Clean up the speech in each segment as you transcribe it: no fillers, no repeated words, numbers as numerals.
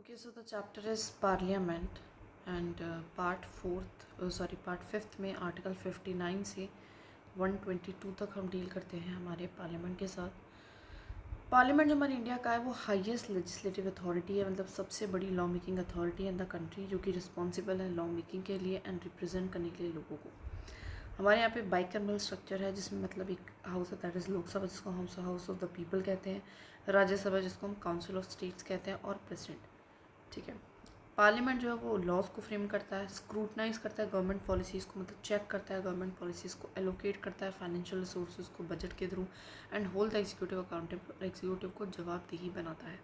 Okay, so the chapter is Parliament and part fifth में article 59 से 122 तक हम डील करते हैं हमारे पार्लियामेंट के साथ। पार्लियामेंट जो हमारी इंडिया का है वो हाईएस्ट लेजिस्लेटिव अथॉरिटी है, मतलब सबसे बड़ी law making authority in the country, जो कि रिस्पॉन्सिबल है लॉ मेकिंग के लिए एंड रिप्रेजेंट करने के लिए लोगों को। हमारे यहाँ पे बाइकैमरल स्ट्रक्चर है, जिसमें मतलब एक हाउस है दैट इज़ लोकसभा, जिसको हम हाउस ऑफ द पीपल कहते हैं, राज्यसभा जिसको हम काउंसिल ऑफ स्टेट्स कहते हैं, और प्रेसिडेंट। ठीक है, पार्लियामेंट जो है वो लॉज को फ्रेम करता है, स्क्रूटनाइज करता है गवर्नमेंट पॉलिसीज़ को, मतलब चेक करता है गवर्नमेंट पॉलिसीज़ को, एलोकेट करता है फाइनेंशियल रिसोर्सेज को बजट के through, and hold the executive accountable, executive को जवाबदेही बनाता है।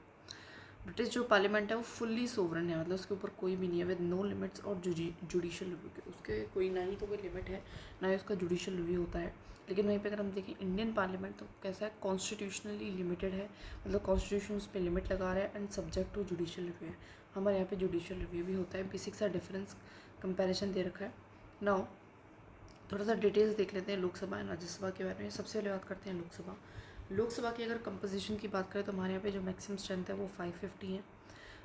ब्रिटिश जो पार्लियामेंट है वो फुल्ली सोवरन है, मतलब उसके ऊपर कोई भी नहीं है, विद नो लिमिट्स और जुडिशियल रिव्यू के उसके कोई ना ही तो कोई लिमिट है ना ही उसका जुडिशियल रिव्यू होता है। लेकिन वहीं पे अगर हम देखें इंडियन पार्लियामेंट तो कैसा है, कॉन्स्टिट्यूशनली लिमिटेड है, मतलब कॉन्स्टिट्यूशन उस पर लिमिट लगा रहा है and subject to judicial review है। हमारे यहाँ पे जुडिशियल रिव्यू भी होता है। बेसिक सा डिफरेंस कंपैरिजन दे रखा है। नाउ थोड़ा सा डिटेल्स देख लेते हैं लोकसभा एंड राज्यसभा के बारे में। सबसे पहले बात करते हैं लोकसभा। लोकसभा की अगर कंपोजिशन की बात करें तो हमारे यहाँ पे जो मैक्सिमम स्ट्रेंथ है वो 550 है,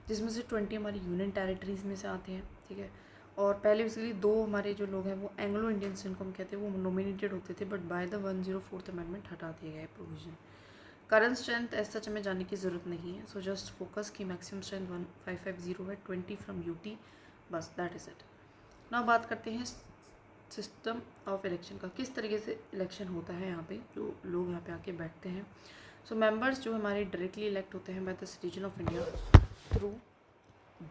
जिसमें से 20 हमारी यूनियन टेरिटरीज़ में से आते हैं। ठीक है, और पहले बेसिकली दो हमारे जो लोग हैं वो एंग्लो इंडियंस जिनको हम कहते हैं वो नॉमिनेटेड होते थे, but by the 104th amendment हटा दिया गया है प्रोविजन। करंट स्ट्रेंथ ऐसा सच हमें जानने की ज़रूरत नहीं है, सो जस्ट फोकस की मैक्सिमम स्ट्रेंथ 1550 है, 20 फ्रॉम यूटी, बस दैट इज़ इट। ना बात करते हैं सिस्टम ऑफ इलेक्शन का, किस तरीके से इलेक्शन होता है यहाँ पे, जो लोग यहाँ पे आके बैठते हैं। सो मेंबर्स जो हमारे डायरेक्टली इलेक्ट होते हैं by the citizen of India through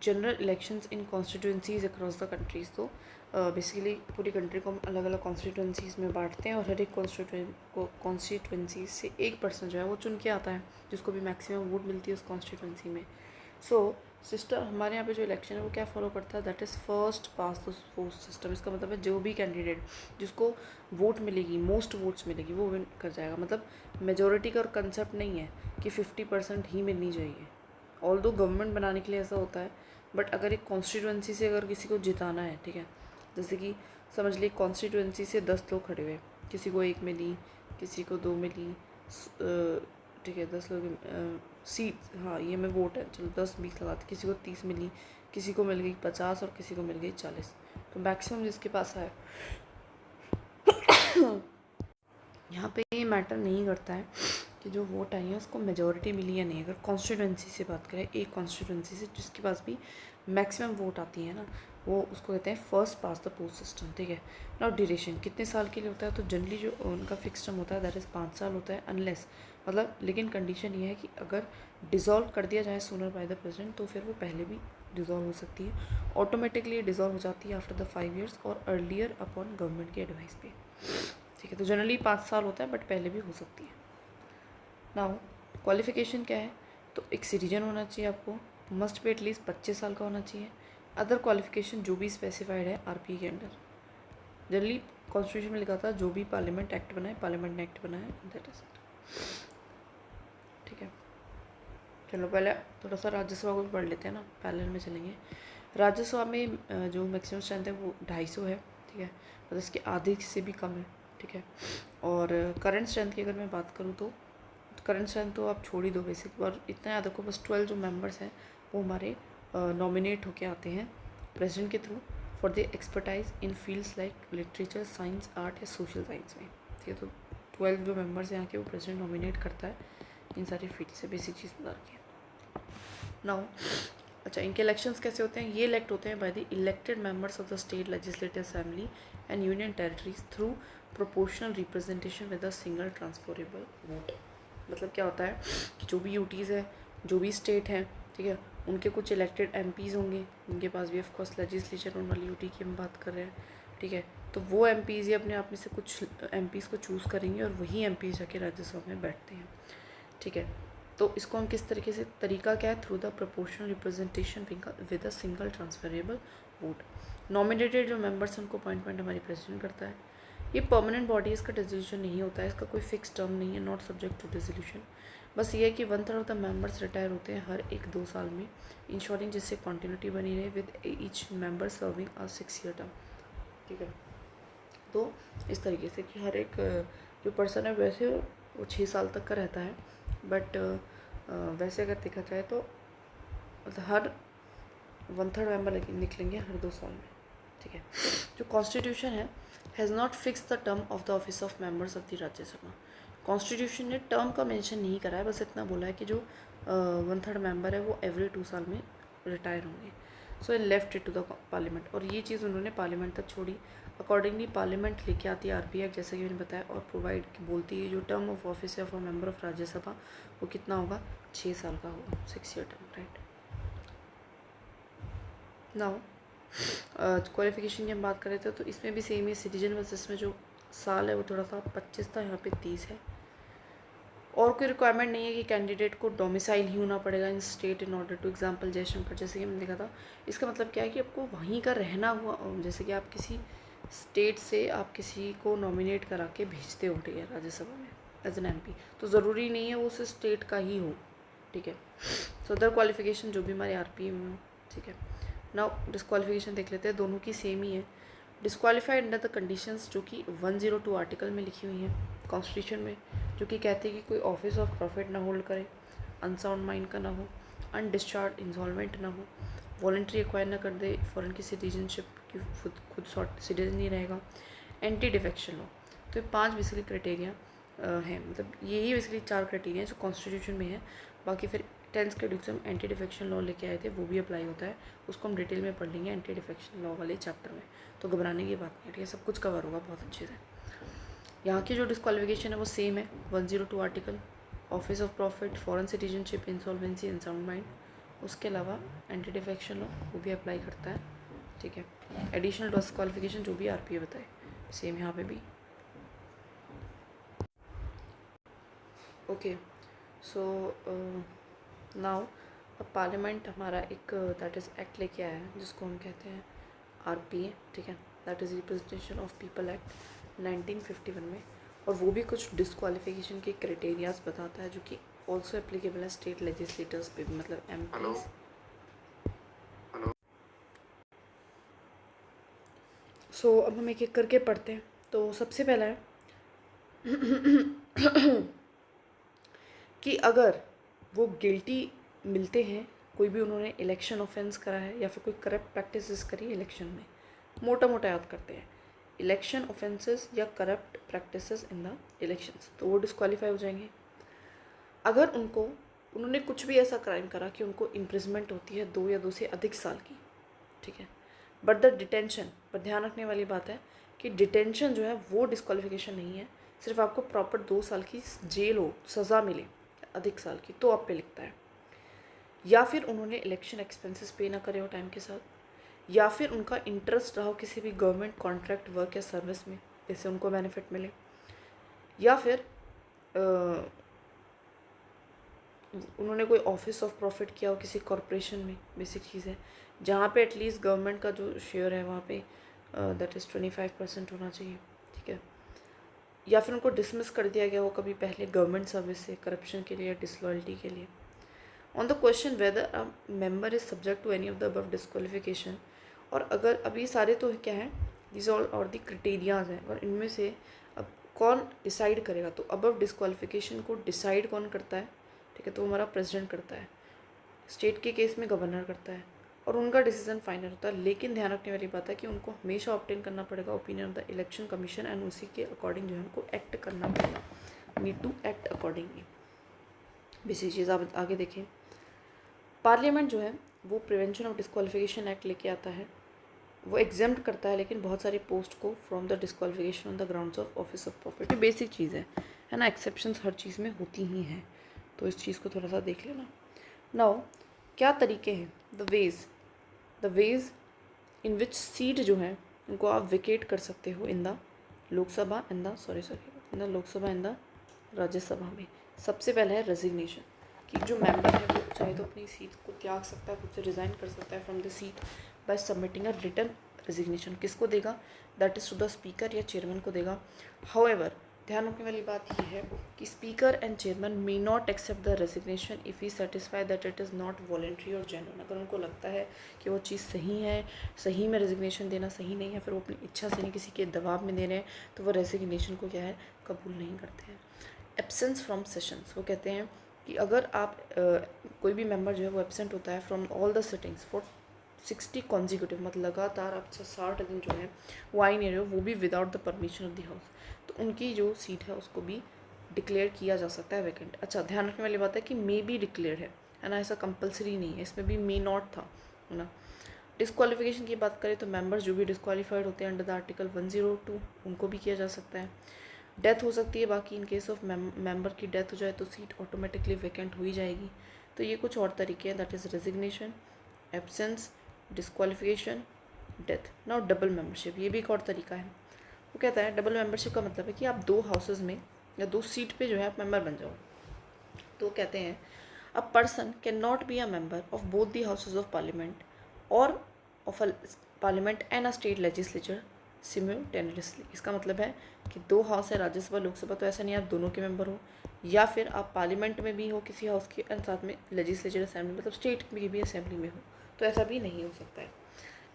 general elections in constituencies across the countries. तो बेसिकली पूरी कंट्री को हम अलग अलग कॉन्स्टिट्यूंसीज में बांटते हैं और हर एक कॉन्स्टिट्यूंसी से एक पर्सन जो है वो चुन के आता है, जिसको भी मैक्सिमम वोट मिलती है उस कॉन्स्टिट्यूंसी में। सो सिस्टम हमारे यहाँ पे जो इलेक्शन है वो क्या फॉलो करता है, that is first pass the post system. इसका मतलब है जो भी कैंडिडेट जिसको वोट मिलेगी, मोस्ट वोट्स मिलेगी, वो विन कर जाएगा। मतलब मेजोरिटी का और कंसेप्ट नहीं है कि 50% ही मिलनी चाहिए। ऑल्दो गवर्नमेंट बनाने के लिए ऐसा होता है, बट अगर एक कॉन्स्टिट्यूंसी से अगर किसी को जिताना है, ठीक है, जैसे कि समझ ली कॉन्स्टिट्यूंसी से 10 लोग खड़े हुए, किसी को 1 मिली, किसी को 2 मिली, ठीक है 10 लोग सीट, हाँ ये में वोट है, चलो 10-20 लगाते, किसी को 30 मिली, किसी को मिल गई 50 और किसी को मिल गई 40, तो मैक्सिमम जिसके पास है यहाँ पे ये मैटर नहीं करता है कि जो वोट आई है उसको मेजॉरिटी मिली या नहीं। अगर कॉन्स्टिट्यूंसी से बात करें, एक कॉन्स्टिट्यूंसी से जिसके पास भी मैक्सिमम वोट आती है ना, वो उसको कहते हैं first pass the post system. ठीक है, नाउ ड्यूरेशन कितने साल के लिए होता है, तो जनरली जो उनका फिक्स टर्म होता है दैट इज़ 5 साल होता है, अनलेस मतलब लेकिन कंडीशन ये है कि अगर डिज़ोल्व कर दिया जाए सूनर बाय द प्रेसिडेंट तो फिर वो पहले भी डिज़ोल्व हो सकती है, ऑटोमेटिकली डिज़ोल्व हो जाती है आफ्टर द 5 years और अर्लियर अपॉन गवर्नमेंट की एडवाइस पे। ठीक है, तो जनरली 5 साल होता है, बट पहले भी हो सकती है। नाउ क्वालिफिकेशन क्या है, तो एक सिटीजन होना चाहिए आपको, मस्ट भी एटलीस्ट 25 साल का होना चाहिए। अदर क्वालिफिकेशन जो भी स्पेसिफाइड है आरपी के अंडर, जनरली कॉन्स्टिट्यूशन में लिखा था जो भी पार्लियामेंट एक्ट बनाए, पार्लियामेंट ने एक्ट बनाए, दैट इज इट। ठीक है, चलो पहले थोड़ा सा राज्यसभा को भी पढ़ लेते हैं ना, पैरेलल में चलेंगे। राज्यसभा में जो मैक्सिमम स्ट्रेंथ है वो 250 है। ठीक है, मतलब इसके आधे से भी कम है। ठीक है, और करंट स्ट्रेंथ की अगर मैं बात करूँ तो करंट स्ट्रेंथ तो आप छोड़ ही दो बेसिक, और इतना याद रखो बस 12 जो मेंबर्स हैं वो हमारे नॉमिनेट होके आते हैं प्रेसिडेंट के through for the expertise in fields like literature, science, art या सोशल साइंस में। ठीक है, तो 12 जो मेंबर्स हैं यहाँ के वो प्रेसिडेंट नॉमिनेट करता है इन सारी फील्ड से, बेसिक चीज़ बता रखी है। नाउ अच्छा, इनके इलेक्शंस कैसे होते हैं, ये इलेक्ट होते हैं by the elected members of the state legislative assembly and union territories through proportional representation with a single transferable vote. मतलब क्या होता है कि जो भी यूटीज़ है, जो भी स्टेट हैं, ठीक है, उनके कुछ इलेक्टेड एमपीज़ होंगे, उनके पास भी ऑफकोर्स लेजिस्लेचर उन वाली यूटी की हम बात कर रहे हैं। ठीक है, तो वो एमपीज़ ही अपने आप में से कुछ एमपीज़ को चूज़ करेंगे और वही एमपीज़ जाके राज्यसभा में बैठते हैं। ठीक है, तो इसको हम किस तरीके से, तरीका क्या है, through the proportional representation with a single transferable vote. Nominated जो मेंबर्स हैं उनको अपॉइंटमेंट हमारी प्रेसिडेंट करता है। ये परमानेंट बॉडी, इसका डिसोल्यूशन नहीं होता है, इसका कोई फिक्स टर्म नहीं है, नॉट सब्जेक्ट टू डिसोल्यूशन। बस ये है कि 1/3 ऑफ द मेंबर्स रिटायर होते हैं हर 1-2 साल में, इंश्योरिंग जिससे कंटिन्यूटी बनी रहे with each member serving a 6 year term. ठीक है, तो इस तरीके से कि हर एक जो पर्सन है वैसे वो 6 साल तक का रहता है, बट वैसे अगर देखा जाए तो मतलब हर 1/3 मेंबर निकलेंगे हर 2 साल में, ठीक है। जो कॉन्स्टिट्यूशन है has not fix the term of the office of members of the Rajya Sabha. Constitution ने टर्म का मेंशन नहीं करा है, बस इतना बोला है कि जो 1/3 मेंबर है वो एवरी 2 साल में रिटायर होंगे। So in left it to the parliament, और ये चीज़ उन्होंने पार्लियामेंट तक छोड़ी। अकॉर्डिंगली पार्लियामेंट लेके आती है आरपी एक्ट, जैसे कि मैंने बताया, और प्रोवाइड बोलती है जो टर्म ऑफ ऑफिस है फॉर मेंबर ऑफ राज्यसभा वो कितना होगा, 6 साल का होगा, 6 year term, right. Now qualification की हम बात कर रहे थे तो इसमें भी सेम ही सिटीजन वर्सेस में जो साल है वो थोड़ा सा 25 था, यहाँ पे 30 है। और कोई रिक्वायरमेंट नहीं है कि कैंडिडेट को डोमिसाइल ही होना पड़ेगा in state in order to, example Jaishankar जैसे कि मैंने देखा था। इसका मतलब क्या है कि आपको वहीं का रहना हुआ, जैसे कि आप किसी स्टेट से आप किसी को नॉमिनेट करा के भेजते हो, ठीक है, राज्यसभा में एज एन एमपी, तो ज़रूरी नहीं है वो उस स्टेट का ही हो, ठीक है। सो अदर क्वालिफिकेशन जो भी हमारे आरपीए में हो, ठीक है। नाउ डिस्क्वालिफिकेशन देख लेते हैं, दोनों की सेम ही है। डिस्क्वालीफाइड अंडर द कंडीशंस जो कि 102 आर्टिकल में लिखी हुई हैं कॉन्स्टिट्यूशन में, जो कि कहते हैं कि कोई ऑफिस ऑफ प्रॉफिट ना होल्ड करे, अनसाउंड माइंड का ना हो, अनडिस्चार्ज इंसॉल्वेंट ना हो, वॉलंटरी एक्वायर ना कर दे, फॉरेन की सिटीजनशिप की खुद सिटीजन नहीं रहेगा, एंटी डिफेक्शन लॉ। तो ये 5 बेसिकली क्राइटेरिया हैं, मतलब यही बेसिकली 4 क्राइटेरिया जो कॉन्स्टिट्यूशन में है। बाकी फिर 10th के डिक्स हम एंटी डिफेक्शन लॉ लेके आए थे, वो भी अप्लाई होता है, उसको हम डिटेल में पढ़ लेंगे एंटी डिफेक्शन लॉ वाले चैप्टर में, तो घबराने की बात नहीं है, ठीक है, सब कुछ कवर होगा बहुत अच्छे से। यहाँ की जो डिस्क्वालिफिकेशन है वो सेम है, 102 article, office of profit, foreign citizenship, insolvency, unsound mind. उसके अलावा एंटी डिफेक्शन लॉ वो भी अप्लाई करता है, ठीक है। एडिशनल डिस्क्वालिफिकेशन जो भी आरपीए बताए सेम यहाँ पे भी। ओके, सो नाउ अब पार्लियामेंट हमारा एक दैट इज़ एक्ट लेके आया है जिसको हम कहते हैं आरपीए, ठीक है, that is representation of people act 1951 में, और वो भी कुछ डिस्क्वालिफिकेशन के क्राइटेरियाज बताता है जो कि ऑल्सो एप्लीकेबल है स्टेट लेजिस्लेटर्स पे, मतलब एमपीज। सो अब हम एक एक करके पढ़ते हैं। तो सबसे पहला है कि अगर वो गिल्टी मिलते हैं, कोई भी उन्होंने इलेक्शन ऑफेंस करा है या फिर कोई करप्ट प्रैक्टिसेस करी इलेक्शन में, मोटा मोटा याद करते हैं, इलेक्शन ऑफेंसेस या corrupt practices in the elections, तो वो डिस्क्वालीफाई हो जाएंगे। अगर उन्होंने कुछ भी ऐसा क्राइम करा कि उनको इम्प्रिजमेंट होती है 2 या 2 से अधिक साल की, ठीक है, बट द डिटेंशन, पर ध्यान रखने वाली बात है कि डिटेंशन जो है वो डिस्क्वालिफिकेशन नहीं है, सिर्फ आपको प्रॉपर 2 साल की जेल हो, सज़ा मिले अधिक साल की, तो आप पे लिखता है। या फिर उन्होंने इलेक्शन एक्सपेंसेस पे ना करे हो टाइम के साथ, या फिर उनका इंटरेस्ट रहा हो किसी भी गवर्नमेंट कॉन्ट्रैक्ट वर्क या सर्विस में जिससे उनको बेनिफिट मिले, या फिर उन्होंने कोई ऑफिस ऑफ प्रॉफिट किया हो किसी कॉरपोरेशन में, बेसिक चीज़ है जहाँ पे एटलीस्ट गवर्नमेंट का जो शेयर है वहाँ पे दैट इज़ 25% होना चाहिए, ठीक है। या फिर उनको डिसमिस कर दिया गया हो कभी पहले गवर्नमेंट सर्विस से करप्शन के लिए या डिसलॉयल्टी के लिए। On the question whether a member is subject to any of the above disqualification, और अगर अभी सारे तो क्या हैं, दिस ऑल और द क्राइटेरियाज हैं, और इनमें से अब कौन डिसाइड करेगा, तो अबव डिस्क्वालिफिकेशन को डिसाइड कौन करता है, ठीक है, तो हमारा प्रेसिडेंट करता है, स्टेट के केस में गवर्नर करता है, और उनका डिसीजन फाइनल होता है। लेकिन ध्यान रखने वाली बात है कि उनको हमेशा ऑब्टेन करना पड़ेगा opinion of the election commission, and उसी के अकॉर्डिंग जो है उनको एक्ट करना पड़ेगा, need to act accordingly. Basic चीज़ आप आगे देखें, पार्लियामेंट जो है वो प्रिवेंशन ऑफ डिस्क्वालिफिकेशन एक्ट लेके आता है, वो एग्जेम्प्ट करता है लेकिन बहुत सारी पोस्ट को from the disqualification on the grounds of office of profit. ये बेसिक चीज़ है ना, एक्सेप्शंस हर चीज़ में होती ही हैं, तो इस चीज़ को थोड़ा सा देख लेना। नाउ क्या तरीके हैं, the ways in which seat जो है उनको आप विकेट कर सकते हो इन the Lok Sabha and the in the Lok Sabha and the Rajya Sabha में। सबसे पहले है रेजिग्नेशन, कि जो मेंबर है वो चाहे तो अपनी सीट को त्याग सकता है, खुद से रिज़ाइन कर सकता है from the seat by submitting a written resignation. किसको देगा, that is to the speaker या चेयरमैन को देगा। हाउएवर ध्यान रखने वाली बात यह है कि speaker and chairman may not accept the resignation if he satisfy that it is not voluntary और जेन्युइन। अगर उनको लगता है कि वो चीज़ सही है, सही में रेजिग्नेशन देना सही नहीं है, फिर वो अपनी इच्छा से नहीं किसी के दबाव में दे रहे हैं, तो वो रेजिग्नेशन को क्या है, कबूल नहीं करते हैं। एब्सेंस फ्रॉम सेशंस, वो कहते हैं कि अगर आप कोई भी मेंबर जो है वो एब्सेंट होता है from all the sittings for 60 consecutive, मतलब लगातार आप 60 दिन जो है वो आ ही नहीं रहे हो, वो भी without the permission of the house, तो उनकी जो सीट है उसको भी डिक्लेयर किया जा सकता है वैकेंट। अच्छा, ध्यान रखने वाली बात है कि मे बी डिक्लेयर है ना, ऐसा कंपलसरी नहीं है, इसमें भी मे नॉट था, है ना। डिस्क्वालिफिकेशन की बात करें तो मेंबर्स जो भी डिस्क्वालीफाइड होते हैं अंडर द आर्टिकल 102 उनको भी किया जा सकता है। डेथ हो सकती है, बाकी इन केस ऑफ मेंबर की डेथ हो जाए तो सीट ऑटोमेटिकली वैकेंट हो ही जाएगी। तो ये कुछ और तरीके हैं, that is resignation, absence, disqualification, death. Now double membership, ये भी एक और तरीका है। वो कहता है डबल मेंबरशिप का मतलब है कि आप 2 हाउसेज में या 2 सीट पे जो है आप मेंबर बन जाओ। तो कहते हैं a person can not be a member of both the houses of parliament और of a parliament and a state legislature simultaneously. इसका मतलब है कि 2 हाउस है, राज्यसभा लोकसभा, तो ऐसा नहीं आप दोनों के मेंबर हो, या फिर आप पार्लियामेंट में भी हो किसी हाउस के और साथ में लेजिस्लेचर असेंबली मतलब स्टेट में भी असेंबली में हो, तो ऐसा भी नहीं हो सकता है।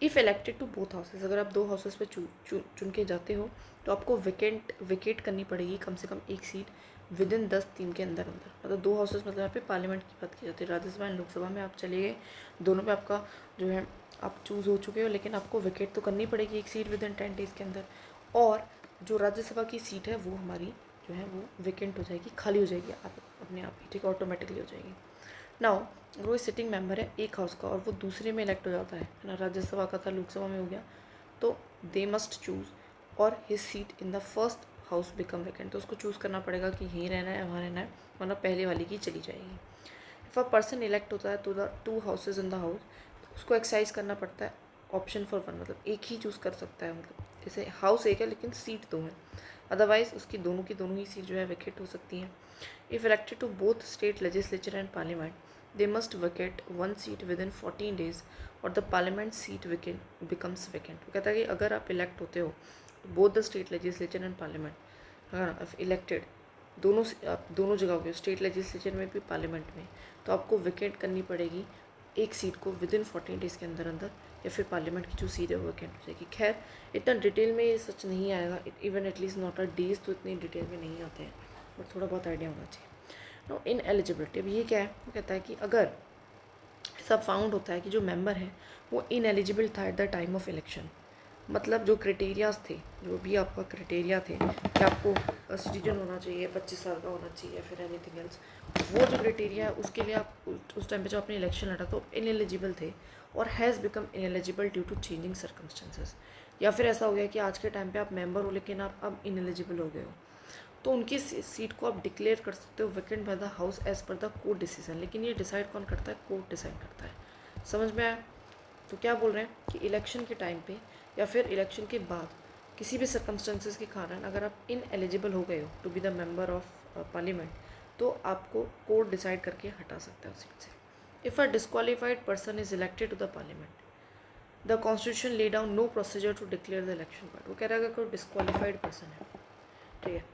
If elected to both houses, अगर आप 2 हाउसेज पे चुन के जाते हो तो आपको विकेट करनी पड़ेगी कम से कम एक सीट विद इन 10 दिन के अंदर अंदर। मतलब 2 हाउसेज मतलब यहाँ पे पार्लियामेंट की बात की जाती है, राज्यसभा एंड लोकसभा में आप चले गए, दोनों पे आपका जो है आप चूज़ हो चुके हो, लेकिन आपको विकेट तो करनी पड़ेगी एक सीट विद इन 10 डेज़ के अंदर, और जो राज्यसभा की सीट है वो हमारी जो है वो वेकेंट हो जाएगी, खाली हो जाएगी आप अपने आप ही, ठीक है, ऑटोमेटिकली हो जाएगी। नाउ अगर वो सिटिंग मेंबर है एक हाउस का और वो दूसरे में इलेक्ट हो जाता है ना, राज्यसभा का था लोकसभा में हो गया, तो दे मस्ट चूज़ और his seat in the first house become vacant, तो उसको चूज़ करना पड़ेगा कि यहीं रहना है वहाँ रहना है, वरना पहले वाली की चली जाएगी। इफ़ अ पर्सन इलेक्ट होता है तो the 2 houses in the house, तो उसको एक्सरसाइज करना पड़ता है ऑप्शन फॉर 1, मतलब एक ही चूज़ कर सकता है, मतलब जैसे हाउस एक है लेकिन सीट 2 है, अदरवाइज उसकी दोनों की दोनों ही सीट जो है वैकेट हो सकती हैं। If elected to both state legislature and parliament they must vacate 1 seat within 14 days और the parliament seat becomes vacant। वो कहता है कि अगर आप इलेक्ट होते हो both the state legislature and parliament, अगर आप इलेक्टेड आप दोनों जगह हो गए, स्टेट लेजिस्लेचर में भी पार्लियामेंट में, तो आपको वेकेट करनी पड़ेगी एक सीट को विद इन 14 डेज़ के अंदर अंदर, या फिर पार्लियामेंट की जो सीट है वो वेकेंट हो जाएगी। खैर इतना डिटेल में ये सच नहीं आएगा, even at least not a days तो इतनी डिटेल में नहीं आते हैं, बट थोड़ा बहुत आइडिया होना चाहिए। नो इन एलिजिबिलिटी, अब ये क्या है, वो कहता है कि अगर ऐसा फाउंड होता है कि जो मेंबर है वो इन एलिजिबल था at the time of election, मतलब जो क्राइटेरियाज थे, जो भी आपका क्राइटेरिया थे कि आपको सिटीजन होना चाहिए, 25 साल का होना चाहिए, या फिर एनीथिंग एल्स, वो जो क्राइटेरिया है उसके लिए आप उस टाइम पे जो आपने इलेक्शन लड़ा तो इन एलिजिबल थे और has become ineligible due to changing circumstances, या फिर ऐसा हो गया कि आज के टाइम पे आप मेंबर हो लेकिन आप अब इन एलिजिबल हो गए हो, तो उनकी सीट को आप डिक्लेयर कर सकते हो vacant by the house as per the court decision, लेकिन ये डिसाइड कौन करता है, कोर्ट डिसाइड करता है। समझ में आया? तो क्या बोल रहे हैं कि इलेक्शन के टाइम पे या फिर इलेक्शन के बाद किसी भी सर्कमस्टेंसेस के कारण अगर आप इन एलिजिबल हो गए हो to be the member of parliament, तो आपको कोर्ट डिसाइड करके हटा सकता है उस सीट से। If a disqualified person is elected to the parliament, the constitution lay down no procedure to declare the election part. वो कह रहा है अगर कोई डिस्क्वालीफाइड पर्सन है, ठीक है,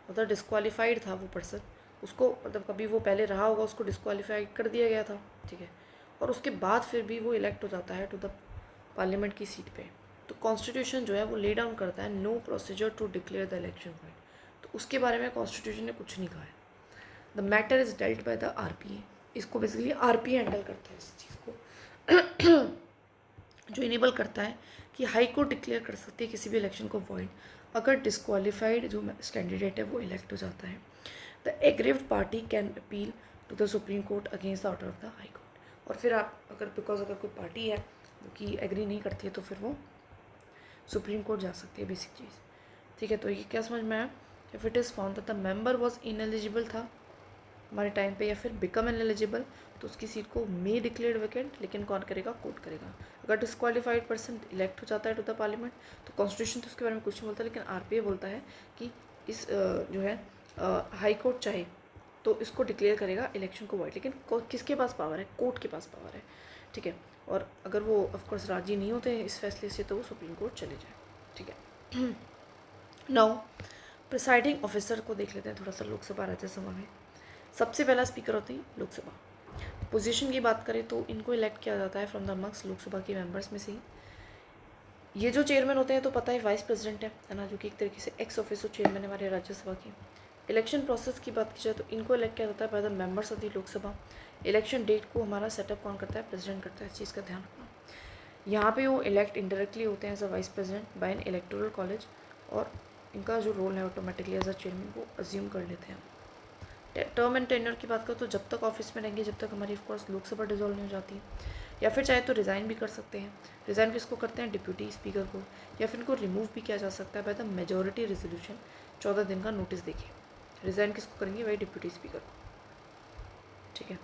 मतलब डिस्क्वालीफाइड था वो पर्सन, उसको मतलब कभी वो पहले रहा होगा, उसको डिस्क्वालीफाइड कर दिया गया था, ठीक है, और उसके बाद फिर भी वो इलेक्ट हो जाता है टू द पार्लियामेंट की सीट पे, तो कॉन्स्टिट्यूशन जो है वो ले डाउन करता है no procedure to declare the election point, तो उसके बारे में कॉन्स्टिट्यूशन ने कुछ नहीं कहा है। The matter is dealt by the RPA, इसको बेसिकली आरपीए हैंडल करता है इस चीज़ को जो इनेबल करता है कि हाई कोर्ट डिक्लेयर कर सकती है किसी भी इलेक्शन को वॉइड अगर डिस्क्वालीफाइड जो कैंडिडेट है वो इलेक्ट हो जाता है। The aggrieved party can appeal to the Supreme Court against the order of the High Court, और फिर आप अगर कोई पार्टी है कि एग्री नहीं करती है तो फिर वो सुप्रीम कोर्ट जा सकती है, बेसिक चीज़, ठीक है। तो ये क्या समझ में आया, if it is found that the member was ineligible था हमारे टाइम पे, या फिर बिकम इनएलिजिबल, तो उसकी सीट को मे डिक्लेयर वैकेंट, लेकिन कौन करेगा, कोर्ट करेगा। अगर डिस्क्वालीफाइड पर्सन इलेक्ट हो जाता है टू द पार्लियामेंट, तो कॉन्स्टिट्यूशन तो उसके बारे में कुछ नहीं बोलता, लेकिन आरपीए बोलता है कि इस जो है हाई कोर्ट चाहे तो इसको डिक्लेयर करेगा इलेक्शन को वॉइड, लेकिन किसके पास पावर है, कोर्ट के पास पावर है, ठीक है। और अगर वो ऑफकोर्स राजी नहीं होते इस फैसले से तो वो सुप्रीम कोर्ट चले जाए, ठीक है। नाउ प्रिसाइडिंग ऑफिसर को देख लेते हैं थोड़ा सा लोकसभा राज्यसभा में। सबसे पहला स्पीकर होती है लोकसभा। पोजीशन की बात करें तो इनको इलेक्ट किया जाता है फ्रॉम द अमंग्स लोकसभा के मेंबर्स में से ही। ये जो चेयरमैन होते हैं तो पता है वाइस प्रेसिडेंट है ना, जो कि एक तरीके से एक्स ऑफिसो चेयरमैन है हमारे राज्यसभा की। इलेक्शन प्रोसेस की बात की जाए तो इनको इलेक्ट किया जाता है by the members of the Lok Sabha. Election date को हमारा सेटअप कौन करता है, प्रेसिडेंट करता है, इस चीज़ का ध्यान रखना। यहाँ पे वो इलेक्ट इंडायरेक्टली होते हैं as a vice president by an electoral college, और इनका जो रोल है ऑटोमेटिकली एज अ चेयरमैन वो अज्यूम कर लेते हैं। टर्म एंड टेन्योर की बात करो तो जब तक ऑफिस में रहेंगे, जब तक हमारी ऑफकोर्स लोकसभा डिजोल्व नहीं हो जाती, या फिर चाहे तो रिज़ाइन भी कर सकते हैं। रिज़ाइन किसको करते हैं? डिप्यूटी स्पीकर को, या फिर इनको रिमूव भी किया जा सकता है बाय द मेजोरिटी रेजोल्यूशन, 14 दिन का नोटिस देके। रिज़ाइन किसको करेंगे? वही डिप्यूटी स्पीकर को, ठीक है।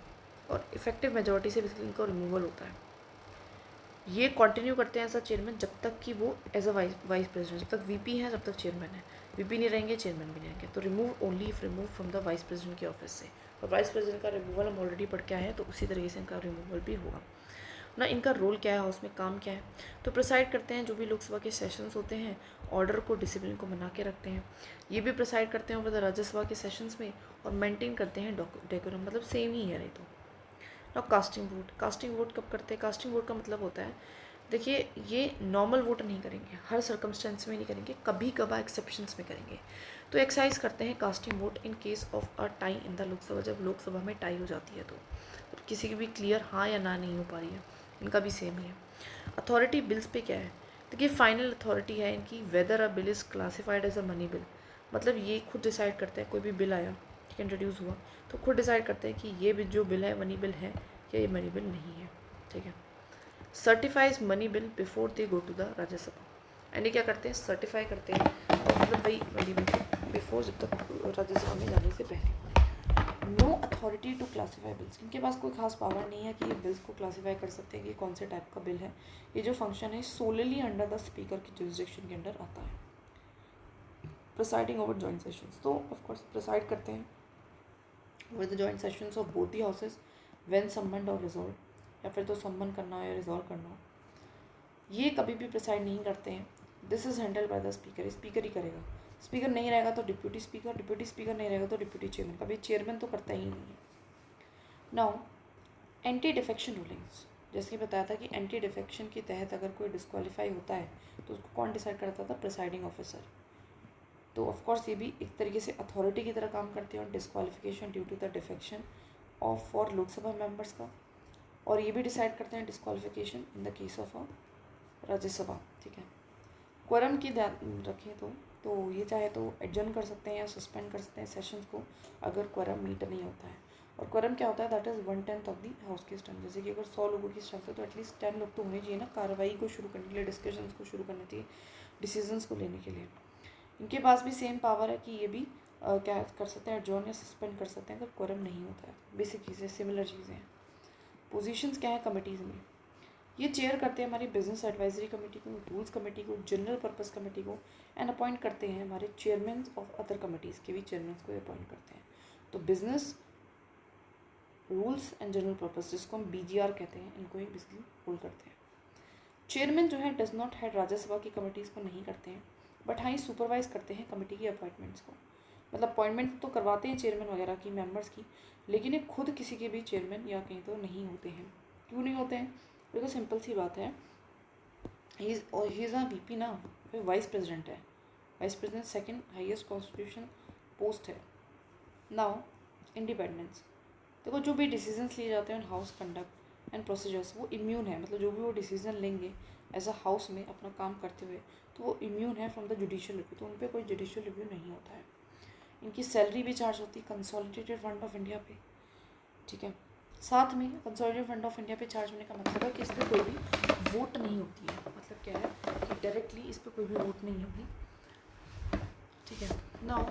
और इफेक्टिव मेजोरिटी से बेसिकली इनका रिमूवल होता है। ये कंटिन्यू करते हैं एज अ चेयरमैन जब तक कि वो एज अ वाइस प्रेसिडेंट, जब तक वीपी है तब तक चेयरमैन है। वीपी नहीं रहेंगे, चेयरमैन भी नहीं रहेंगे। तो remove only if remove from the vice president के ऑफिस से, और वाइस प्रेसिडेंट का रिमूवल हम ऑलरेडी पढ़ के आए हैं, तो उसी तरीके से इनका रिमूवल भी होगा ना। इनका रोल क्या है हाउस में, काम क्या है? तो प्रिसाइड करते हैं जो भी लोकसभा के सेशंस होते हैं, ऑर्डर को, डिसिप्लिन को बना के रखते हैं। ये भी प्रिसाइड करते हैं ओवर द राज्यसभा के सेशंस में, और मेंटेन करते हैं डेकोरम, मतलब सेम ही है ये तो। ना कास्टिंग वोट, कास्टिंग वोट कब करते हैं? कास्टिंग वोट का मतलब होता है, देखिए ये नॉर्मल वोट नहीं करेंगे, हर सर्कमस्टेंस में नहीं करेंगे, कभी कभार एक्सेप्शंस में करेंगे। तो एक्सरसाइज करते हैं casting vote in case of a tie in the Lok Sabha, जब लोकसभा में टाई हो जाती है तो किसी की भी क्लियर हाँ या ना नहीं हो पा रही है। इनका भी सेम ही है। अथॉरिटी बिल्स पे क्या है? देखिए फाइनल अथॉरिटी है इनकी whether a bill is classified as a money bill, मतलब ये खुद डिसाइड करते हैं। कोई भी बिल आया, ठीक है, इंट्रोड्यूस हुआ, तो खुद डिसाइड करते हैं कि ये जो बिल है मनी बिल है या ये मनी बिल नहीं है, ठीक है। Certifies money bill before they go to the Rajya Sabha, यानी क्या करते हैं? सर्टिफाई करते हैं, मतलब वही मनी बिल बिफोर, जब तक राज्यसभा में जाने से पहले। No authority to classify bills, इनके पास कोई खास पावर नहीं है कि ये बिल्स को क्लासीफाई कर सकते हैं कि कौन से टाइप का बिल है। ये जो फंक्शन है सोलली अंडर द स्पीकर की जुरिसडिक्शन के अंडर आता है। प्रिसाइडिंग ओवर जॉइंट सेशंस, तो ऑफकोर्स प्रिसाइड करते हैं over the joint sessions of both the houses when summoned और रिजॉल्व, या फिर तो सम्मन करना हो या रिजॉल्व करना हो। ये कभी भी प्रिसाइड नहीं करते हैं। This is handle by the speaker, speaker ही करेगा। स्पीकर नहीं रहेगा तो डिप्यूटी स्पीकर, डिप्यूटी स्पीकर नहीं रहेगा तो डिप्यूटी चेयरमैन, कभी चेयरमैन तो करता ही नहीं है। नाउ एंटी डिफेक्शन रूलिंग्स, जैसे कि बताया था कि एंटी डिफेक्शन के तहत अगर कोई डिस्क्वालीफाई होता है तो उसको कौन डिसाइड करता था? Presiding officer. तो ऑफकोर्स ये भी एक तरीके से अथॉरिटी की तरह काम करते हैं, और disqualification due to the defection of for Lok Sabha members का, और ये भी डिसाइड करते हैं disqualification in the case of a Rajya Sabha, ठीक है। क्वरम की ध्यान रखें तो ये चाहे तो एडजर्न कर सकते हैं या सस्पेंड कर सकते हैं सेशंस को अगर क्वरम मीट नहीं होता है। और क्वरम क्या होता है? That is 1/10 of the house की स्ट्रेंथ। जैसे कि अगर 100 लोगों की स्ट्रेंथ है तो एटलीस्ट 10 लोग तो होने चाहिए ना कार्रवाई को शुरू करने के लिए, डिस्कशंस को शुरू करने के लिए, डिसीजंस को लेने के लिए। इनके पास भी सेम पावर है कि ये भी क्या कर सकते हैं? एडजर्न या सस्पेंड कर सकते हैं अगर क्वरम नहीं होता है। बेसिक चीज़ें, सिमिलर चीज़ें हैं। पोजीशंस क्या है कमिटीज़ में? ये चेयर करते हैं हमारी बिजनेस एडवाइजरी कमेटी को, रूल्स कमेटी को, जनरल पर्पस कमेटी को, एंड अपॉइंट करते हैं हमारे चेयरमैन ऑफ अदर कमेटीज़ के भी चेयरमैन को अपॉइंट करते हैं। तो business, rules and general purpose, जिसको हम BGR कहते हैं, इनको ही बेसिकली रूल करते हैं। चेयरमैन जो है डज नॉट हेड राज्यसभा की कमेटीज़ को नहीं करते हैं, बट हाँ ये सुपरवाइज करते हैं कमेटी की अपॉइंटमेंट्स को। मतलब अपॉइंटमेंट तो करवाते हैं चेयरमैन वगैरह की, मेंबर्स की, लेकिन ये खुद किसी के भी चेयरमैन या कहीं तो नहीं होते हैं। क्यों नहीं होते हैं? बिल्कुल सिंपल सी बात है, ही इज़ अ VP ना, फिर वाइस प्रेसिडेंट है। Vice president second highest constitution post है। नाउ इंडिपेंडेंस, देखो जो भी डिसीजंस लिए जाते हैं हाउस कंडक्ट एंड प्रोसीजर्स, वो इम्यून है, मतलब जो भी वो डिसीजन लेंगे एज अ हाउस में अपना काम करते हुए, तो वो इम्यून है फ्रॉम द जुडिशियल रिव्यू, तो उन पर कोई जुडिशियल रिव्यू नहीं होता है। इनकी सैलरी भी चार्ज होती है कंसोलिडेटेड फंड ऑफ इंडिया पे, ठीक है। साथ में कंसोलिडेटेड फंड ऑफ इंडिया पे चार्ज होने का मतलब है कि इस पर कोई भी वोट नहीं होती है। मतलब क्या है कि डायरेक्टली इस पर कोई भी वोट नहीं होगी, ठीक है। Now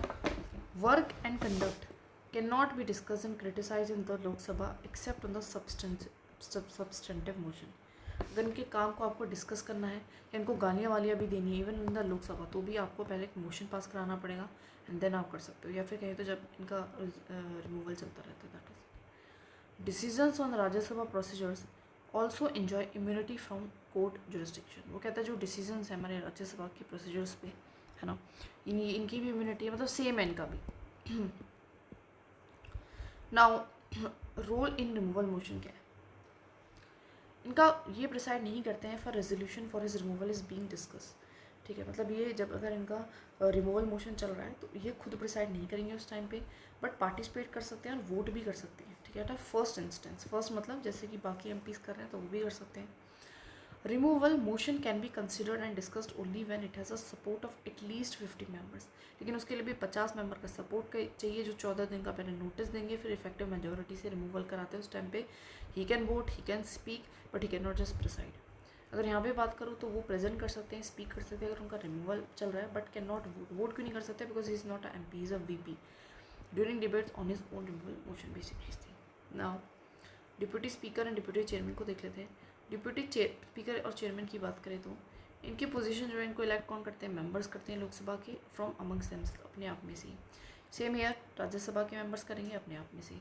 work and conduct can not be discuss and criticise in the Lok Sabha except on the substantive motion. अगर इनके काम को आपको डिस्कस करना है या इनको गालियाँ वालियाँ भी देनी है इवन इन द लोकसभा, तो भी आपको पहले एक मोशन पास कराना पड़ेगा एंड देन आप कर सकते हो, या फिर कहें तो जब इनका रिमूवल चलता रहता है। That is decisions on Rajya Sabha procedures also enjoy immunity from court jurisdiction. वो कहता है जो डिसीजंस है हमारे राज्यसभा के प्रोसीजर्स पे, है ना, इनकी भी इम्यूनिटी है, मतलब सेम है इनका भी। Now role in removal motion क्या है? इनका ये प्रिसाइड नहीं करते हैं for resolution for his removal is being discuss, ठीक है। मतलब ये जब अगर इनका रिमूवल मोशन चल रहा है तो ये खुद प्रिसाइड नहीं करेंगे उस टाइम पे, बट पार्टिसिपेट कर सकते हैं और वोट भी कर सकते हैं, ठीक है। फर्स्ट इंस्टेंस, फर्स्ट मतलब जैसे कि बाकी MPs कर रहे हैं तो वो भी कर सकते हैं। Removal motion can be considered and discussed only when it has a support of at least 50 members, लेकिन उसके लिए भी 50 मेंबर का सपोर्ट चाहिए जो 14 दिन का पहले नोटिस देंगे, फिर इफेक्टिव मेजोरिटी से रिमूवल कराते हैं। उस टाइम पे he can vote, he can speak, but he can not just preside. अगर यहाँ पे बात करूँ तो वो प्रेजेंट कर सकते हैं, स्पीक कर सकते हैं अगर उनका रिमूवल चल रहा है, but can not vote. Vote क्यों नहीं कर सकते? Because he is not a M P, is a V P during debates on his own removal motion basically थी। Now deputy speaker and deputy chairman को देख लेते हैं। डिप्यूटी स्पीकर और चेयरमैन की बात करें तो इनकी पोजीशन जो है, इनको इलेक्ट कौन करते हैं? मेंबर्स करते हैं लोकसभा के, फ्रॉम अमंग्स देमसेल्फ, अपने आप में से ही। सेम ईयर राज्यसभा के मेंबर्स करेंगे अपने आप में से।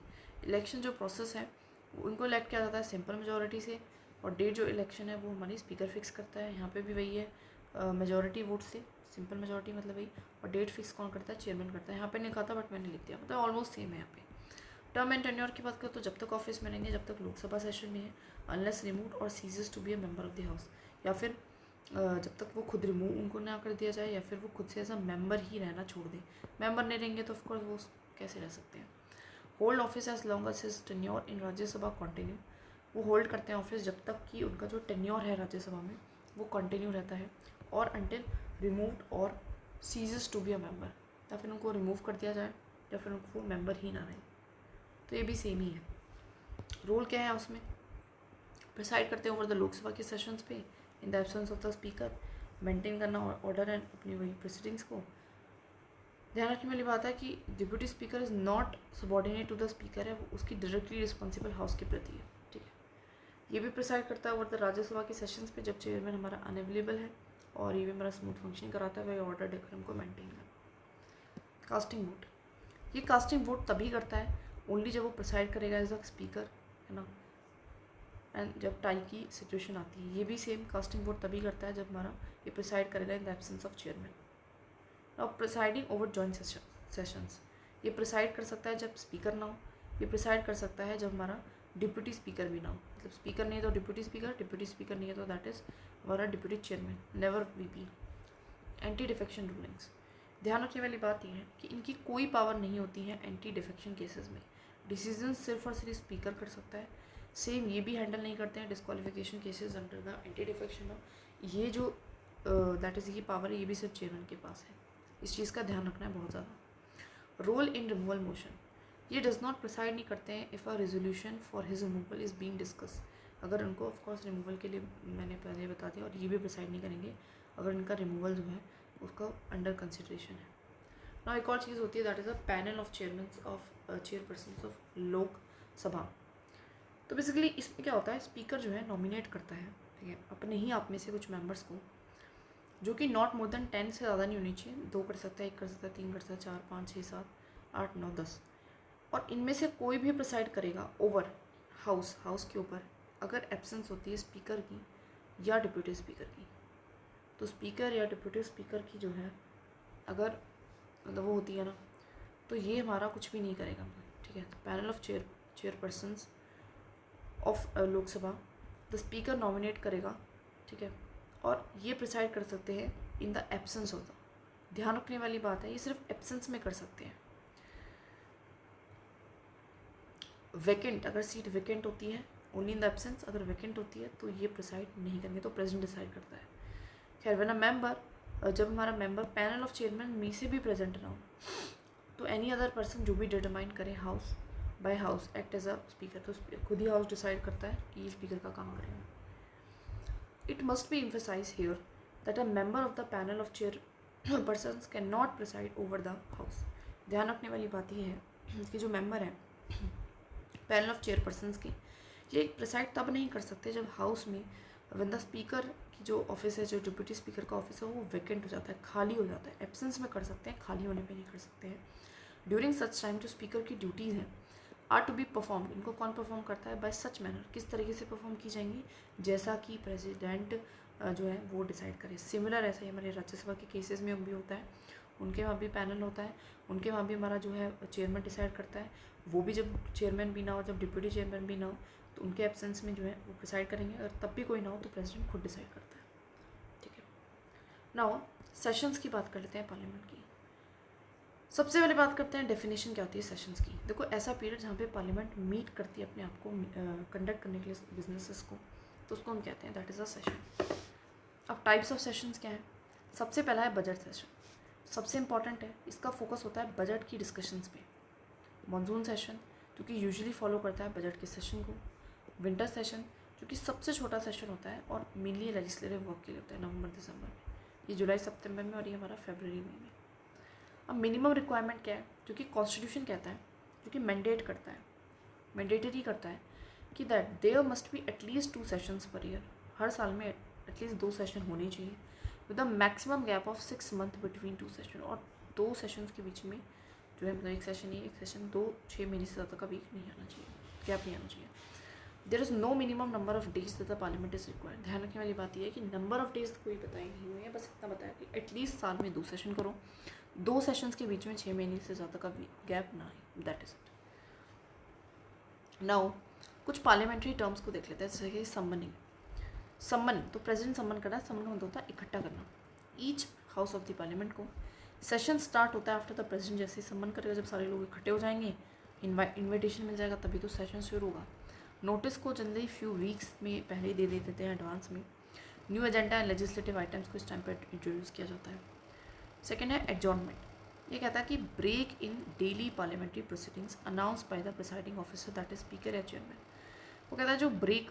इलेक्शन जो प्रोसेस है वो उनको इलेक्ट किया जाता है सिंपल मेजोरिटी से, और डेट जो इलेक्शन है वो हमारी स्पीकर फिक्स करता है। यहाँ पे भी वही है, मेजोरिटी वोट से, सिंपल मेजोरिटी मतलब वही, और डेट फिक्स कौन करता है? चेयरमैन करता है। यहाँ पे नहीं कहा था बट मैंने लिख दिया, मतलब ऑलमोस्ट सेम है यहाँ पे। टर्म एंड टेन्योर की बात करें तो जब तक ऑफिस में रहेंगे, जब तक लोकसभा सेशन में है, unless remove or ceases to be a member of the house, या फिर जब तक वो खुद रिमूव उनको ना कर दिया जाए, या फिर वो खुद से एज अ मेंबर ही रहना छोड़ दें। मेंबर नहीं रहेंगे तो ऑफकोर्स वो कैसे रह सकते हैं। Hold office as long as his tenure in Rajya Sabha continue, वो होल्ड करते हैं ऑफिस जब तक कि उनका जो टेन्योर है राज्यसभा में वो कंटिन्यू रहता है, और until removed or ceases to be a member, या फिर उनको रिमूव कर दिया जाए, या फिर उनको मेंबर ही ना रहे। तो ये भी सेम ही है। रोल क्या है उसमें? प्रिसाइड करते हैं ओवर द लोकसभा के सेशंस पे in the absence of the speaker, maintain करना ऑर्डर एंड अपनी वही प्रोसीडिंग्स को। ध्यान रखने वाली बात है कि deputy speaker is not subordinate to the speaker, है वो उसकी डायरेक्टली रिस्पॉन्सिबल हाउस के प्रति है, ठीक है। ये भी प्रिसाइड करता है ओवर द राज्यसभा के सेशंस पे जब चेयरमैन हमारा अनअवेलेबल है, और ये भी हमारा स्मूथ फंक्शनिंग कराता है वही ऑर्डर डेकोरम को मेंटेन करना। कास्टिंग वोट, ये कास्टिंग वोट तभी करता है ओनली जब वो प्रिसाइड करेगा एज अ स्पीकर, है ना, एंड जब टाई की सिचुएशन आती है। ये भी सेम कास्टिंग वोट तभी करता है जब हमारा ये प्रिसाइड करेगा in the absence of chairman. और प्रिसाइडिंग ओवर जॉइंट सेशंस, ये प्रिसाइड कर सकता है जब स्पीकर ना हो, ये प्रिसाइड कर सकता है जब हमारा डिप्यूटी स्पीकर भी ना हो, मतलब स्पीकर नहीं है तो डिप्यूटी स्पीकर नहीं है तो दैट इज़ हमारा deputy chairman, never VP. Anti defection rulings, ध्यान रखने वाली बात यह है कि इनकी कोई पावर नहीं होती है एंटी डिफेक्शन केसेस में। डिसीजन सिर्फ और सिर्फ स्पीकर कर सकता है। सेम ये भी हैंडल नहीं करते हैं disqualification cases under the anti defection law. ये जो दैट इज़ ये पावर है ये भी सिर्फ चेयरमैन के पास है। इस चीज़ का ध्यान रखना है बहुत ज़्यादा। रोल इन रिमूवल मोशन, ये डज नॉट प्रिसाइड नहीं करते हैं if a resolution for his removal is being discuss, अगर उनको ऑफकोर्स रिमूवल के लिए मैंने पहले बता दिया, और ये भी प्रिसाइड नहीं करेंगे अगर इनका रिमूवल जो है उसका अंडर कंसिडरेशन है ना। एक और चीज़ होती है that is a panel of chairperson of Lok Sabha. तो बेसिकली इसमें क्या होता है, स्पीकर जो है नॉमिनेट करता है, ठीक है, अपने ही आप में से कुछ मेंबर्स को, जो कि नॉट मोर देन 10 से ज़्यादा नहीं होनी चाहिए। 2 कर सकता है, 1 कर सकता है, 3 कर सकता है, 4 5 6 7 8 9 10, और इनमें से कोई भी प्रिसाइड करेगा ओवर हाउस के ऊपर अगर एब्सेंस होती है स्पीकर की या डिप्यूटी स्पीकर की। तो स्पीकर या डिप्यूटी स्पीकर की जो है अगर मतलब वो होती है ना, तो ये हमारा कुछ भी नहीं करेगा, ठीक है। Panel of chairpersons of Lok Sabha, the speaker nominate करेगा, ठीक है, और ये प्रिसाइड कर सकते हैं in the absence of the. ध्यान रखने वाली बात है ये सिर्फ एब्सेंस में कर सकते हैं। वैकेंट, अगर सीट वैकेंट होती है ओनली इन द एब्सेंस, अगर वैकेंट होती है तो ये प्रिसाइड नहीं करेंगे, तो प्रेसिडेंट डिसाइड करता है। खैर व्हेन अ मेंबर, जब हमारा मेंबर पैनल ऑफ चेयरमैन में से भी प्रेजेंट ना हो, तो एनी अदर पर्सन जो भी डिटरमाइन करे house by house act as a speaker, तो खुद ही हाउस डिसाइड करता है कि ये स्पीकर का काम करेगा। It must be emphasise here that a member of the panel of chairpersons can not preside over the house. ध्यान रखने वाली बात यह है कि जो मेंबर है पैनल ऑफ चेयरपर्सन्स की, ये प्रिसाइड तब नहीं कर सकते जब हाउस में व्हेन द स्पीकर की जो ऑफिस है, जो डिप्यूटी स्पीकर का ऑफिस है, वो वैकेंट हो जाता है, खाली हो जाता है। एब्सेंस में कर सकते हैं, खाली होने पे नहीं कर सकते हैं। ड्यूरिंग सच टाइम जो स्पीकर की ड्यूटीज़ हैं आर टू बी परफॉर्म्ड, इनको कौन परफॉर्म करता है? बाय सच मैनर, किस तरीके से परफॉर्म की जाएंगी? जैसा कि प्रेसिडेंट जो है वो डिसाइड करे। सिमिलर ऐसा ही हमारे राज्यसभा के केसेस में भी होता है, उनके वहाँ भी पैनल होता है, उनके वहाँ भी हमारा जो है चेयरमैन डिसाइड करता है। वो भी जब चेयरमैन भी ना हो, जब डिप्यूटी चेयरमैन भी ना हो, तो उनके एब्सेंस में जो है वो डिसाइड करेंगे, अगर तब भी कोई ना हो तो प्रेसिडेंट खुद डिसाइड करता है, ठीक है। नाउ सेशंस की बात कर लेते हैं पार्लियामेंट की। सबसे पहले बात करते हैं डेफिनेशन क्या होती है सेशंस की। देखो ऐसा पीरियड जहाँ पे पार्लियामेंट मीट करती है अपने आप को कंडक्ट करने के लिए बिजनेसेस को, तो उसको हम कहते हैं दैट इज़ अ सेशन। अब टाइप्स ऑफ सेशंस क्या हैं? सबसे पहला है बजट सेशन, सबसे इंपॉर्टेंट है, इसका फोकस होता है बजट की डिस्कशंस पे। मॉनसून सेशन जो कि यूजुअली फॉलो करता है बजट के सेशन को। विंटर सेशन जो कि सबसे छोटा सेशन होता है और मेनली लेजिस्लेटिव वर्क के लिए होता है नवंबर दिसंबर में, ये जुलाई सितंबर में और ये हमारा फरवरी में। अब मिनिमम रिक्वायरमेंट क्या है जो कि कॉन्स्टिट्यूशन कहता है, जो कि मैंडेटरी करता है कि that there must be at least 2 sessions per year, हर साल में एटलीस्ट 2 सेशन होने चाहिए with a maximum gap of 6 month between 2 session, और 2 सेशंस के बीच में जो है मतलब एक सेशन 6 महीने से ज़्यादा का वीक नहीं आना चाहिए, गैप नहीं आना चाहिए। There is no minimum number of days that the parliament is required. ध्यान रखने वाली बात यह है कि नंबर ऑफ डेज कोई बताई नहीं हुई है, बस इतना बताया कि एटलीस्ट साल में 2 सेशन करो, 2 सेशंस के बीच में 6 महीने से ज़्यादा का गैप ना आए, दैट इज़ इट। नाउ कुछ पार्लियामेंट्री टर्म्स को देख लेते हैं, जैसे कि सम्मनिंग। सम्मन तो प्रेसिडेंट सम्मन करना, सम्मन का मतलब होता है इकट्ठा करना each house of the parliament को। सेशन स्टार्ट होता है आफ्टर द प्रेसिडेंट जैसे ही सम्मन करेगा, जब सारे लोग इकट्ठे हो जाएंगे, इन्विटेशन मिल जाएगा, तभी तो सेशन शुरू होगा। नोटिस को जनरली फ्यू वीक्स में पहले ही दे देते हैं एडवांस में। New agenda and legislative items को इस टाइम पर इंट्रोड्यूस किया जाता है। सेकेंड है एडजॉर्नमेंट, ये कहता है कि break in daily parliamentary proceedings announce by the presiding officer that is speaker या चेयरमैन। वो कहता है जो ब्रेक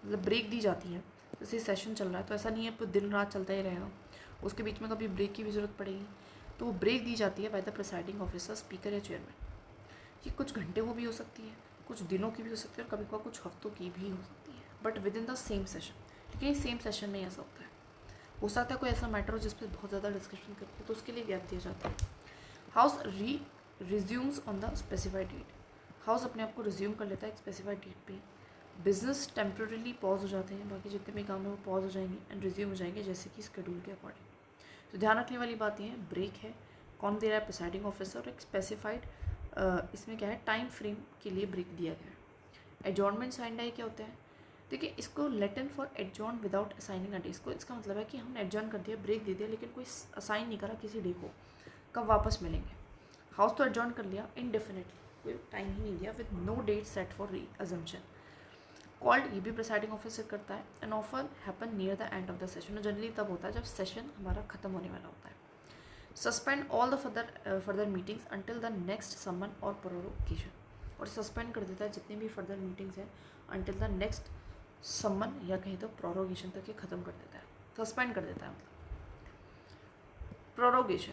मतलब ब्रेक दी जाती है, जैसे सेशन चल रहा है तो ऐसा नहीं है पूरा दिन रात चलता ही रहेगा, उसके बीच में कभी ब्रेक की भी ज़रूरत पड़ेगी, तो वो ब्रेक दी जाती है by the presiding officer speaker या चेयरमैन। ये कुछ घंटे को भी हो सकती है, कुछ दिनों की भी हो सकती है, और कभी कभी कुछ हफ्तों की भी हो सकती है, but with in the same session. लेकिन सेम सेशन में ऐसा होता है, हो सकता है कोई ऐसा मैटर हो जिस पर बहुत ज़्यादा डिस्कशन करते हैं तो उसके लिए गैप दिया जाता है। House resumes on the specified date, house अपने आप को रिज्यूम कर लेता है एक स्पेसिफाइड डेट पे। बिजनेस टेम्प्रेरली पॉज हो जाते हैं, बाकी जितने भी काम है वो पॉज हो जाएंगे एंड रिज्यूम हो जाएंगे जैसे कि शेड्यूल के अकॉर्डिंग। तो ध्यान रखने वाली बात ये है, ब्रेक है, कौन दे रहा है, प्रिसाइडिंग ऑफिसर, और एक स्पेसिफाइड इसमें क्या है टाइम फ्रेम के लिए ब्रेक दिया गया है। एडजॉर्नमेंट साइन डाई क्या होता है? देखिए इसको लेटन for adjourn without assigning a day, इसको इसका मतलब है कि हमने एडजॉर्न कर दिया, ब्रेक दे दिया, लेकिन कोई असाइन नहीं करा किसी डे को कब वापस मिलेंगे। हाउस तो एडजॉर्न कर लिया इनडेफिनेटली, कोई टाइम ही नहीं दिया, with no date set for resumption. Called ये भी प्रिसाइडिंग ऑफिसर करता है। An offer happen near the end of the session, और जनरली तब होता है जब सेशन हमारा खत्म होने वाला होता है। Suspend all the further meetings until the next summon और प्रोरोगेशन, और सस्पेंड कर देता है जितनी भी फर्दर मीटिंग्स हैं अंटिल द नेक्स्ट समन या कहीं तो प्रोरोगेशन तक ये ख़त्म कर देता है, सस्पेंड कर देता है मतलब। प्रोरोगेशन,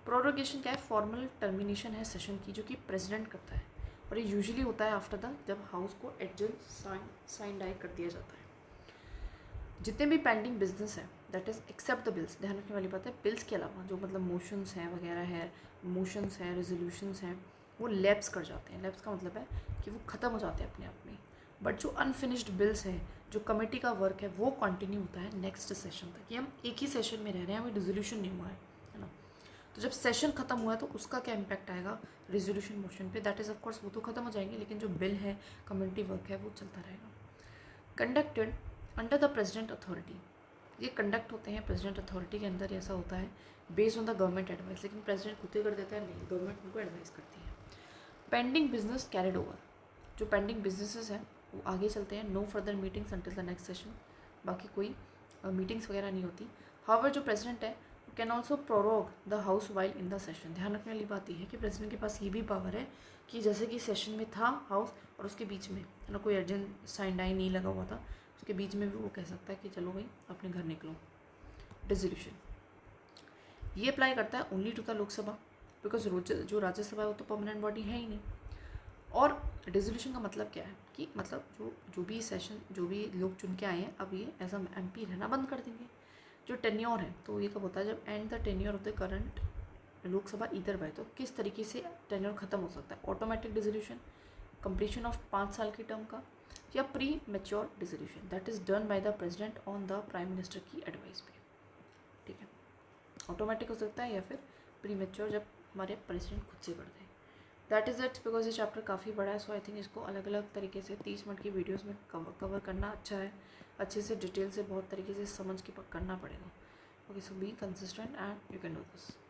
प्रोरोगेशन क्या है? फॉर्मल टर्मिनेशन है सेशन की जो कि प्रेसिडेंट करता है, और ये यूजुअली होता है आफ्टर द जब हाउस को एडजर्न साइन डाई कर दिया जाता है। जितने भी पेंडिंग बिजनेस है that is except the bills, ध्यान रखने वाली बात है बिल्स के अलावा जो मतलब मोशंस हैं वगैरह है, मोशंस हैं, रेजोल्यूशंस हैं, वो लैप्स कर जाते हैं। लैप्स का मतलब है कि वो ख़त्म हो जाते हैं अपने आप में, बट जो अनफिनिश्ड बिल्स हैं, जो कमेटी का वर्क है, वो कंटिन्यू होता है नेक्स्ट सेशन तक। ये हम एक ही सेशन में रह रहे हैं, अभी रिजोल्यूशन नहीं हुआ है ना, तो जब सेशन खत्म हुआ है तो उसका क्या इम्पैक्ट आएगा रेजोल्यूशन मोशन पे, दैट इज़ ऑफकोर्स वो तो खत्म हो जाएंगे, लेकिन जो बिल है, कम्युनिटी वर्क है, वो चलता रहेगा। Conducted under the president authority, ये कंडक्ट होते हैं प्रेसिडेंट अथॉरिटी के अंदर, ऐसा होता है based on the government advice, लेकिन प्रेसिडेंट खुद ही कर देता है नहीं, गवर्नमेंट उनको एडवाइस करती है। पेंडिंग बिजनेस कैरिड ओवर, जो पेंडिंग बिजनेसेस हैं वो आगे चलते हैं। No further meetings until the next session, बाकी कोई मीटिंग्स वगैरह नहीं होती। हाउएवर जो प्रेसिडेंट है can also prorogue the house while in the session. ध्यान रखने वाली बात यह है कि प्रेसिडेंट के पास ये भी पावर है कि जैसे कि सेशन में था हाउस और उसके बीच में ना कोई अर्जेंट साइन डाई नहीं लगा हुआ था, उसके बीच में भी वो कह सकता है कि चलो भाई अपने घर निकलो। डिसोल्यूशन, ये अप्लाई करता है only to the Lok Sabha, because जो राज्यसभा है वो तो परमानेंट बॉडी है ही नहीं। और डिसोल्यूशन का मतलब क्या है कि मतलब जो भी सेशन, जो भी लोग चुन के आए हैं, अब ये एज अ MP रहना बंद कर देंगे। जो टेन्योर है तो ये कब होता है जब and the tenure of the current Lok Sabha either by, तो किस तरीके से टेन्योर खत्म हो सकता है? ऑटोमेटिक डिसोल्यूशन, कंप्लीशन ऑफ 5 साल की टर्म का, या pre mature dissolution that is done by the president on the prime minister की एडवाइस पे। ठीक है, ऑटोमेटिक हो सकता है या फिर प्री मेच्योर जब हमारे प्रेसिडेंट खुद से कर दें। दैट इज़ इट, बिकॉज ये चैप्टर काफ़ी बड़ा है, सो आई थिंक इसको अलग अलग तरीके से 30 मिनट की वीडियोस में कवर करना अच्छा है, अच्छे से डिटेल से बहुत तरीके से समझ के करना पड़ेगा। Okay, so be consistent and you can do this.